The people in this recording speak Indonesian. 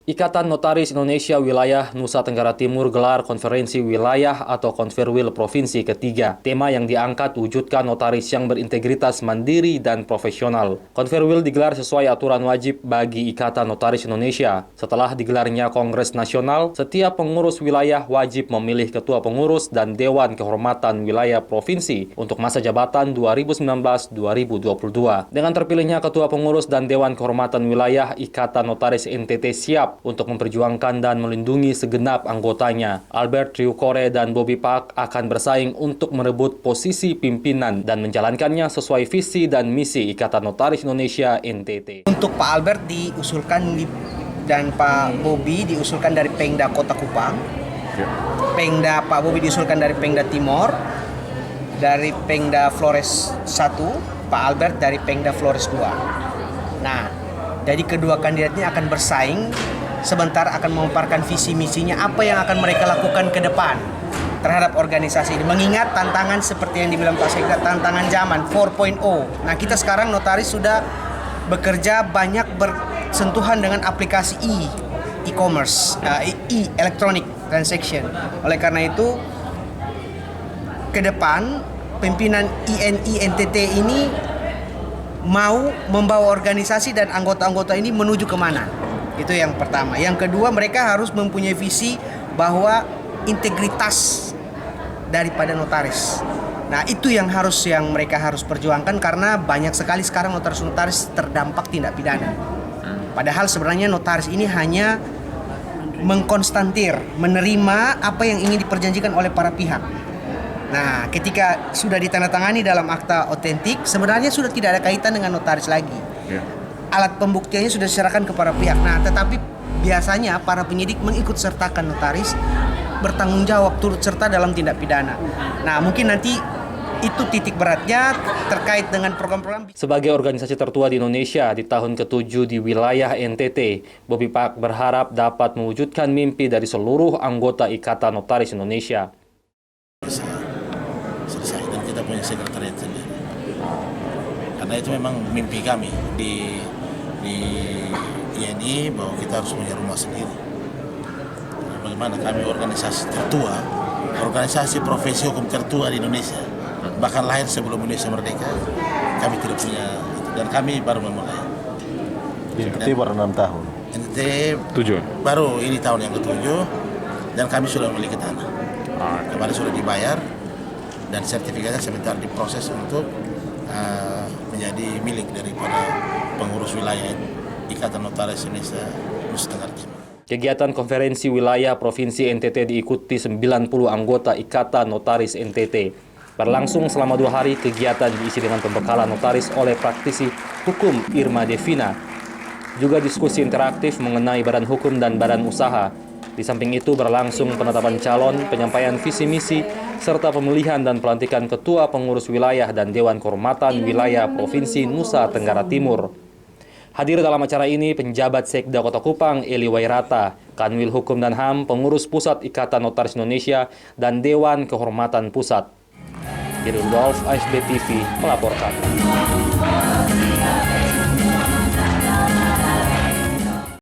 Ikatan Notaris Indonesia Wilayah Nusa Tenggara Timur gelar konferensi wilayah atau Konferwil Provinsi ketiga. Tema yang diangkat wujudkan notaris yang berintegritas mandiri dan profesional. Konferwil digelar sesuai aturan wajib bagi Ikatan Notaris Indonesia. Setelah digelarnya Kongres Nasional, setiap pengurus wilayah wajib memilih ketua pengurus dan Dewan Kehormatan Wilayah Provinsi untuk masa jabatan 2019-2022. Dengan terpilihnya ketua pengurus dan Dewan Kehormatan Wilayah, Ikatan Notaris NTT siap untuk memperjuangkan dan melindungi segenap anggotanya. Albert Triukore dan Bobby Pak akan bersaing untuk merebut posisi pimpinan dan menjalankannya sesuai visi dan misi Ikatan Notaris Indonesia NTT. Untuk Pak Albert diusulkan dan Pak Bobby diusulkan dari Pemda Kota Kupang. Pak Bobby diusulkan dari Pemda Timor, dari Pemda Flores 1, Pak Albert dari Pemda Flores 2. Nah, jadi kedua kandidatnya akan bersaing, sebentar akan memaparkan visi misinya apa yang akan mereka lakukan ke depan terhadap organisasi ini. Mengingat tantangan seperti yang dibilang Pak Sekda, tantangan zaman 4.0. Nah, kita sekarang notaris sudah bekerja banyak bersentuhan dengan aplikasi e-commerce, electronic transaction. Oleh karena itu, ke depan pimpinan INI NTT ini mau membawa organisasi dan anggota-anggota ini menuju kemana? Itu yang pertama. Yang kedua, mereka harus mempunyai visi bahwa integritas daripada notaris. Nah, itu yang mereka harus perjuangkan karena banyak sekali sekarang notaris-notaris terdampak tindak pidana. Padahal sebenarnya notaris ini hanya mengkonstantir, menerima apa yang ingin diperjanjikan oleh para pihak. Nah, ketika sudah ditandatangani dalam akta otentik, sebenarnya sudah tidak ada kaitan dengan notaris lagi. Alat pembuktiannya sudah diserahkan kepada pihak. Nah, tetapi biasanya para penyidik mengikut sertakan notaris bertanggung jawab turut serta dalam tindak pidana. Nah, mungkin nanti itu titik beratnya terkait dengan program-program. Sebagai organisasi tertua di Indonesia di tahun ke-7 di wilayah NTT, Bobby Pak berharap dapat mewujudkan mimpi dari seluruh anggota Ikatan Notaris Indonesia. Selesai, dan kita punya sekretariat sendiri. Karena itu memang mimpi kami di INI bahwa kita harus punya rumah sendiri. Bagaimana kami organisasi tertua, organisasi profesi hukum tertua di Indonesia, bahkan lahir sebelum Indonesia merdeka, kami tidak punya itu, dan kami baru memulai. NTT baru 6 tahun. NTT baru ini tahun yang ke-7, dan kami sudah memiliki tanah. Kemarin sudah dibayar, dan sertifikatnya sebentar diproses untuk menjadi milik daripada pengurus wilayah Ikatan Notaris Indonesia Nusa Tenggara Timur. Kegiatan konferensi wilayah Provinsi NTT diikuti 90 anggota Ikatan Notaris NTT. Berlangsung selama 2 hari, kegiatan diisi dengan pembekalan notaris oleh praktisi hukum Irma Devina. Juga diskusi interaktif mengenai badan hukum dan badan usaha. Di samping itu berlangsung penetapan calon, penyampaian visi misi, serta pemilihan dan pelantikan ketua pengurus wilayah dan Dewan Kehormatan Wilayah Provinsi Nusa Tenggara Timur. Hadir dalam acara ini penjabat Sekda Kota Kupang Eli Wairata, Kanwil Hukum dan HAM, pengurus Pusat Ikatan Notaris Indonesia, dan Dewan Kehormatan Pusat. Rudolf, ASB TV melaporkan.